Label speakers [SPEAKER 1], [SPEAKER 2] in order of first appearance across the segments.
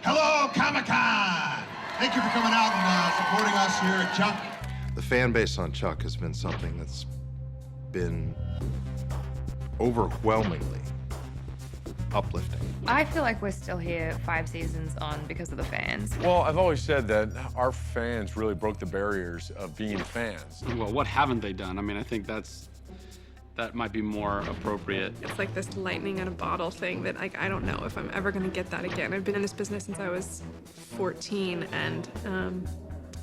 [SPEAKER 1] Hello, Comic-Con! Thank you for coming out and supporting us here at Chuck.
[SPEAKER 2] The fan base on Chuck has been something that's been overwhelmingly uplifting.
[SPEAKER 3] I feel like we're still here 5 seasons on because of the fans.
[SPEAKER 4] Well, I've always said that our fans really broke the barriers of being fans.
[SPEAKER 5] Well, what haven't they done? I mean, I think that might be more appropriate.
[SPEAKER 6] It's like this lightning in a bottle thing that I don't know if I'm ever gonna get that again. I've been in this business since I was 14, and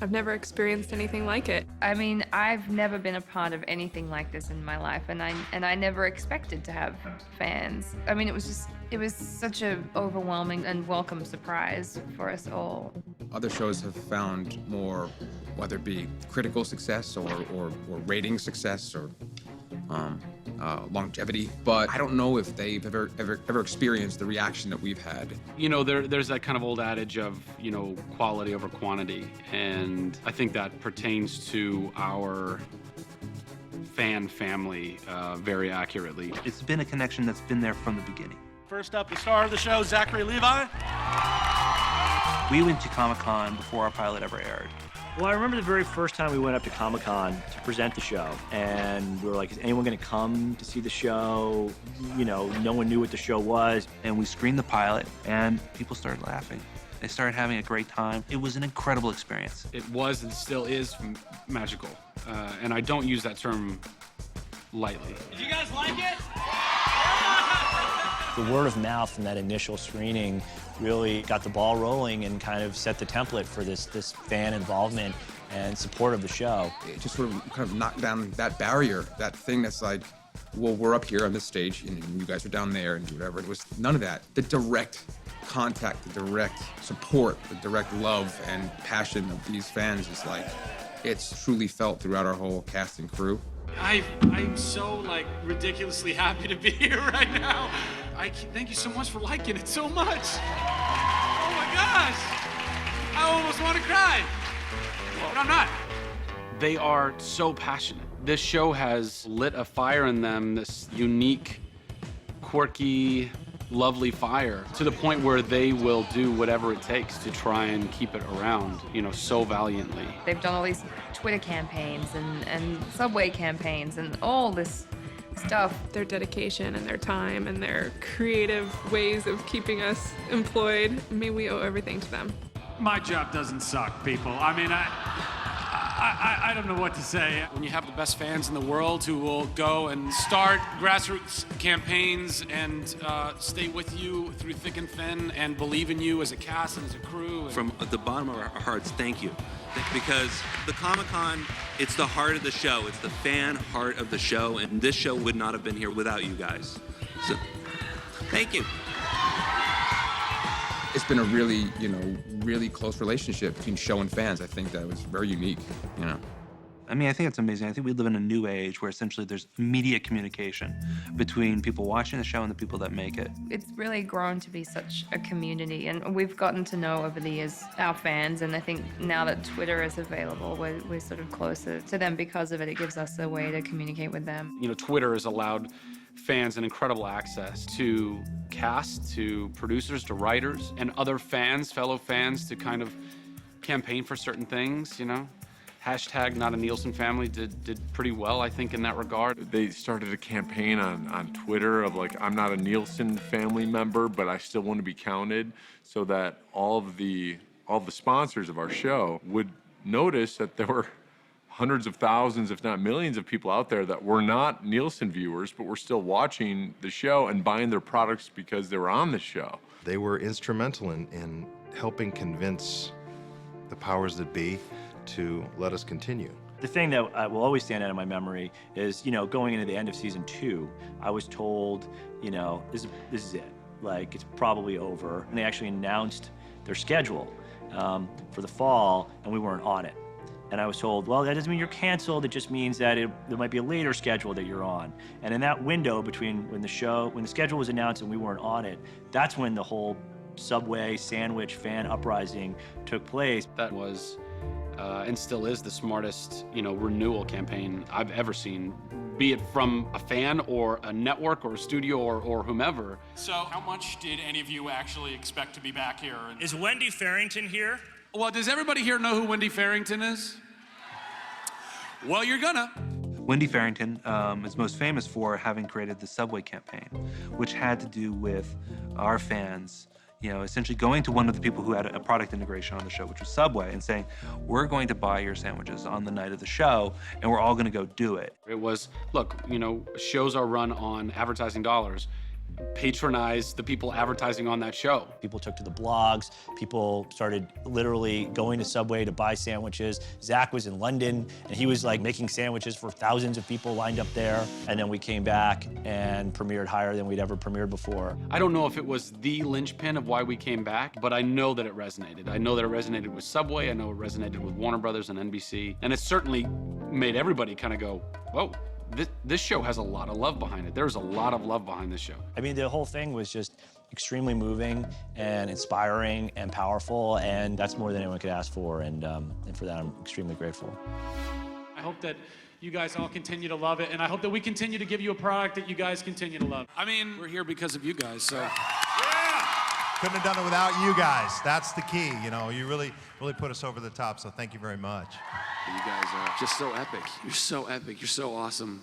[SPEAKER 6] I've never experienced anything like it.
[SPEAKER 3] I mean, I've never been a part of anything like this in my life, and I never expected to have fans. I mean, it was such a overwhelming and welcome surprise for us all.
[SPEAKER 7] Other shows have found more, whether it be critical success or rating success or longevity, but I don't know if they've ever experienced the reaction that we've had.
[SPEAKER 5] You know, there's that kind of old adage of, you know, quality over quantity, and I think that pertains to our fan family very accurately.
[SPEAKER 8] It's been a connection that's been there from the beginning.
[SPEAKER 9] First up, the star of the show, Zachary Levi.
[SPEAKER 8] We went to Comic-Con before our pilot ever aired.
[SPEAKER 10] Well, I remember the very first time we went up to Comic-Con to present the show, and we were like, is anyone going to come to see the show? You know, no one knew what the show was.
[SPEAKER 8] And we screened the pilot, and people started laughing. They started having a great time. It was an incredible experience.
[SPEAKER 5] It was and still is magical, and I don't use that term lightly.
[SPEAKER 9] Did you guys like it?
[SPEAKER 10] The word of mouth from that initial screening really got the ball rolling and kind of set the template for this fan involvement and support of the show.
[SPEAKER 7] It just sort of kind of knocked down that barrier, that thing that's like, well, we're up here on this stage and you guys are down there and whatever. It was none of that. The direct contact, the direct support, the direct love and passion of these fans is like, it's truly felt throughout our whole cast and crew.
[SPEAKER 9] I'm so, like, ridiculously happy to be here right now. Thank you so much for liking it so much. Oh my gosh. I almost want to cry, but I'm not.
[SPEAKER 5] They are so passionate. This show has lit a fire in them, this unique, quirky, lovely fire, to the point where they will do whatever it takes to try and keep it around, you know, so valiantly.
[SPEAKER 3] They've done all these Twitter campaigns and subway campaigns and all this stuff.
[SPEAKER 6] Their dedication and their time and their creative ways of keeping us employed, may we owe everything to them.
[SPEAKER 9] My job doesn't suck, people. I mean, I don't know what to say. When you have the best fans in the world who will go and start grassroots campaigns and stay with you through thick and thin and believe in you as a cast and as a crew.
[SPEAKER 8] From the bottom of our hearts, thank you. Because the Comic-Con, it's the heart of the show. It's the fan heart of the show, and this show would not have been here without you guys. So, thank you.
[SPEAKER 7] It's been a really, really close relationship between show and fans. I think that was very unique,
[SPEAKER 8] I mean, I think it's amazing. I think we live in a new age where essentially there's immediate communication between people watching the show and the people that make it.
[SPEAKER 3] It's really grown to be such a community, and we've gotten to know over the years our fans, and I think now that Twitter is available, we're sort of closer to them because of it. It gives us a way to communicate with them.
[SPEAKER 5] You know, Twitter has allowed fans an incredible access to cast, to producers, to writers, and other fans, fellow fans, to kind of campaign for certain things, you know? Hashtag Not a Nielsen Family did pretty well, I think, in that regard.
[SPEAKER 4] They started a campaign on Twitter of like, I'm not a Nielsen family member, but I still want to be counted, so that all of the sponsors of our show would notice that there were hundreds of thousands, if not millions of people out there that were not Nielsen viewers, but were still watching the show and buying their products because they were on the show.
[SPEAKER 2] They were instrumental in helping convince the powers that be to let us continue.
[SPEAKER 10] The thing that will always stand out in my memory is, going into the end of season 2, I was told, this is it. Like, it's probably over. And they actually announced their schedule for the fall, and we weren't on it. And I was told, well, that doesn't mean you're canceled. It just means that there might be a later schedule that you're on. And in that window between when the schedule was announced and we weren't on it, that's when the whole Subway sandwich fan uprising took place.
[SPEAKER 5] That was and still is the smartest, renewal campaign I've ever seen be it from a fan or a network or a studio or whomever.
[SPEAKER 9] So, how much did any of you actually expect to be back here?
[SPEAKER 11] Is Wendy Farrington here?
[SPEAKER 9] Well, does everybody here know who Wendy Farrington is? Well, you're gonna.
[SPEAKER 12] Wendy Farrington is most famous for having created the Subway campaign, which had to do with our fans, essentially going to one of the people who had a product integration on the show, which was Subway, and saying, we're going to buy your sandwiches on the night of the show, and we're all going to go do it.
[SPEAKER 5] It was, look, shows are run on advertising dollars. Patronize the people advertising on that show.
[SPEAKER 13] People took to the blogs. People started literally going to Subway to buy sandwiches. Zach was in London, and he was like making sandwiches for thousands of people lined up there. And then we came back and premiered higher than we'd ever premiered before.
[SPEAKER 5] I don't know if it was the linchpin of why we came back, but I know that it resonated. I know that it resonated with Subway. I know it resonated with Warner Brothers and NBC. And it certainly made everybody kind of go, whoa. This show has a lot of love behind it. There's a lot of love behind this show.
[SPEAKER 13] I mean, the whole thing was just extremely moving and inspiring and powerful, and that's more than anyone could ask for, and for that, I'm extremely grateful.
[SPEAKER 9] I hope that you guys all continue to love it, and I hope that we continue to give you a product that you guys continue to love. I mean, we're here because of you guys, so.
[SPEAKER 1] Couldn't have done it without you guys. That's the key. You really put us over the top, so thank you very much.
[SPEAKER 9] You guys are just so epic. You're so epic. You're so awesome.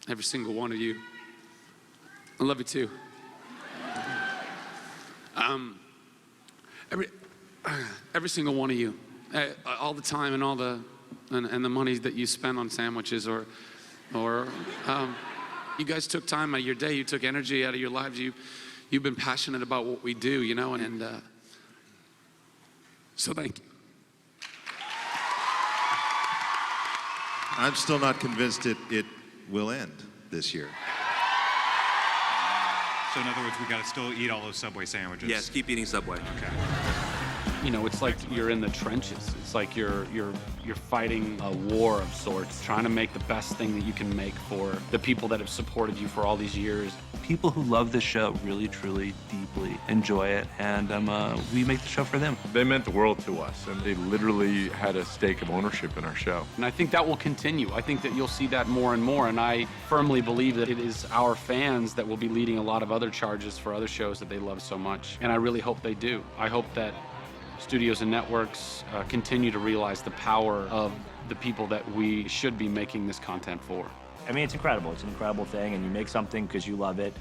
[SPEAKER 9] Every single one of you. I love you too. Every single one of you. All the time and all the and the money that you spend on sandwiches or you guys took time out of your day. You took energy out of your lives. You've been passionate about what we do, and so thank you.
[SPEAKER 2] I'm still not convinced it will end this year.
[SPEAKER 14] So in other words, we gotta still eat all those Subway sandwiches.
[SPEAKER 8] Yes, keep eating Subway.
[SPEAKER 14] Okay.
[SPEAKER 5] It's like you're in the trenches. It's like you're fighting a war of sorts, trying to make the best thing that you can make for the people that have supported you for all these years.
[SPEAKER 12] People who love this show really, truly, deeply enjoy it, and we make the show for them.
[SPEAKER 4] They meant the world to us, and they literally had a stake of ownership in our show.
[SPEAKER 5] And I think that will continue. I think that you'll see that more and more, and I firmly believe that it is our fans that will be leading a lot of other charges for other shows that they love so much, and I really hope they do. I hope that studios and networks continue to realize the power of the people that we should be making this content for.
[SPEAKER 13] I mean, it's incredible. It's an incredible thing, and you make something because you love it,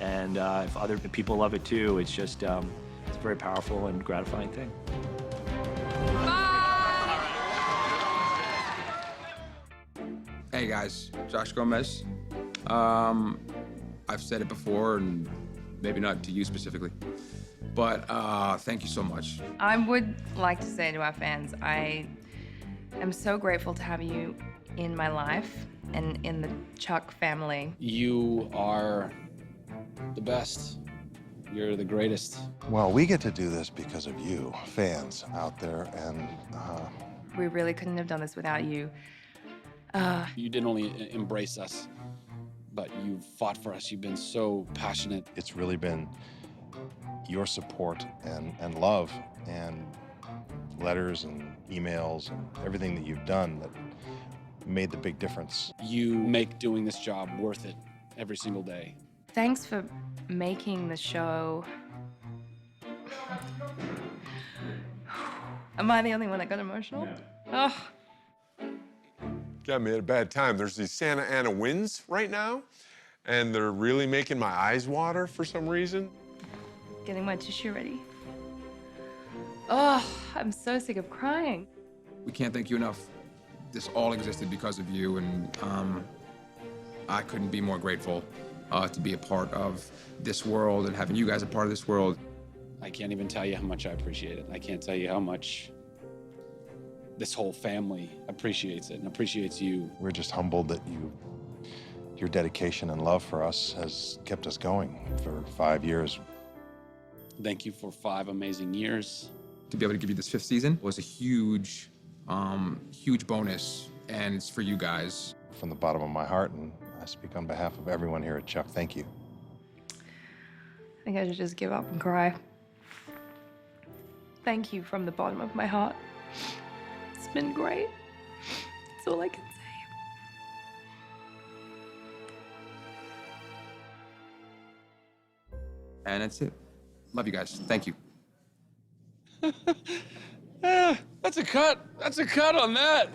[SPEAKER 13] and if other people love it too, it's just it's a very powerful and gratifying thing.
[SPEAKER 7] Hey guys, Josh Gomez. I've said it before, and maybe not to you specifically, but thank you so much.
[SPEAKER 3] I would like to say to our fans, I am so grateful to have you in my life and in the Chuck family.
[SPEAKER 5] You are the best. You're the greatest.
[SPEAKER 2] Well, we get to do this because of you, fans out there, and
[SPEAKER 3] We really couldn't have done this without you.
[SPEAKER 5] You didn't only embrace us, but you fought for us. You've been so passionate.
[SPEAKER 2] it's really been your support and love and letters and emails and everything that you've done that made the big difference.
[SPEAKER 5] You make doing this job worth it every single day.
[SPEAKER 3] Thanks for making the show. Am I the only one that got emotional? Yeah. Oh.
[SPEAKER 4] Got me at a bad time. There's these Santa Ana winds right now, and they're really making my eyes water for some reason.
[SPEAKER 3] Getting my tissue ready. Oh, I'm so sick of crying.
[SPEAKER 7] We can't thank you enough. This all existed because of you, and I couldn't be more grateful to be a part of this world and having you guys a part of this world.
[SPEAKER 5] I can't even tell you how much I appreciate it. I can't tell you how much this whole family appreciates it and appreciates you.
[SPEAKER 2] We're just humbled that your dedication and love for us has kept us going for 5 years.
[SPEAKER 5] Thank you for 5 amazing years.
[SPEAKER 7] To be able to give you this 5th season was a huge, huge bonus, and it's for you guys.
[SPEAKER 2] From the bottom of my heart, and I speak on behalf of everyone here at Chuck, thank you.
[SPEAKER 3] I think I should just give up and cry. Thank you from the bottom of my heart. It's been great. That's all I can say.
[SPEAKER 7] And that's it. Love you guys. Thank you.
[SPEAKER 5] That's a cut. That's a cut on that.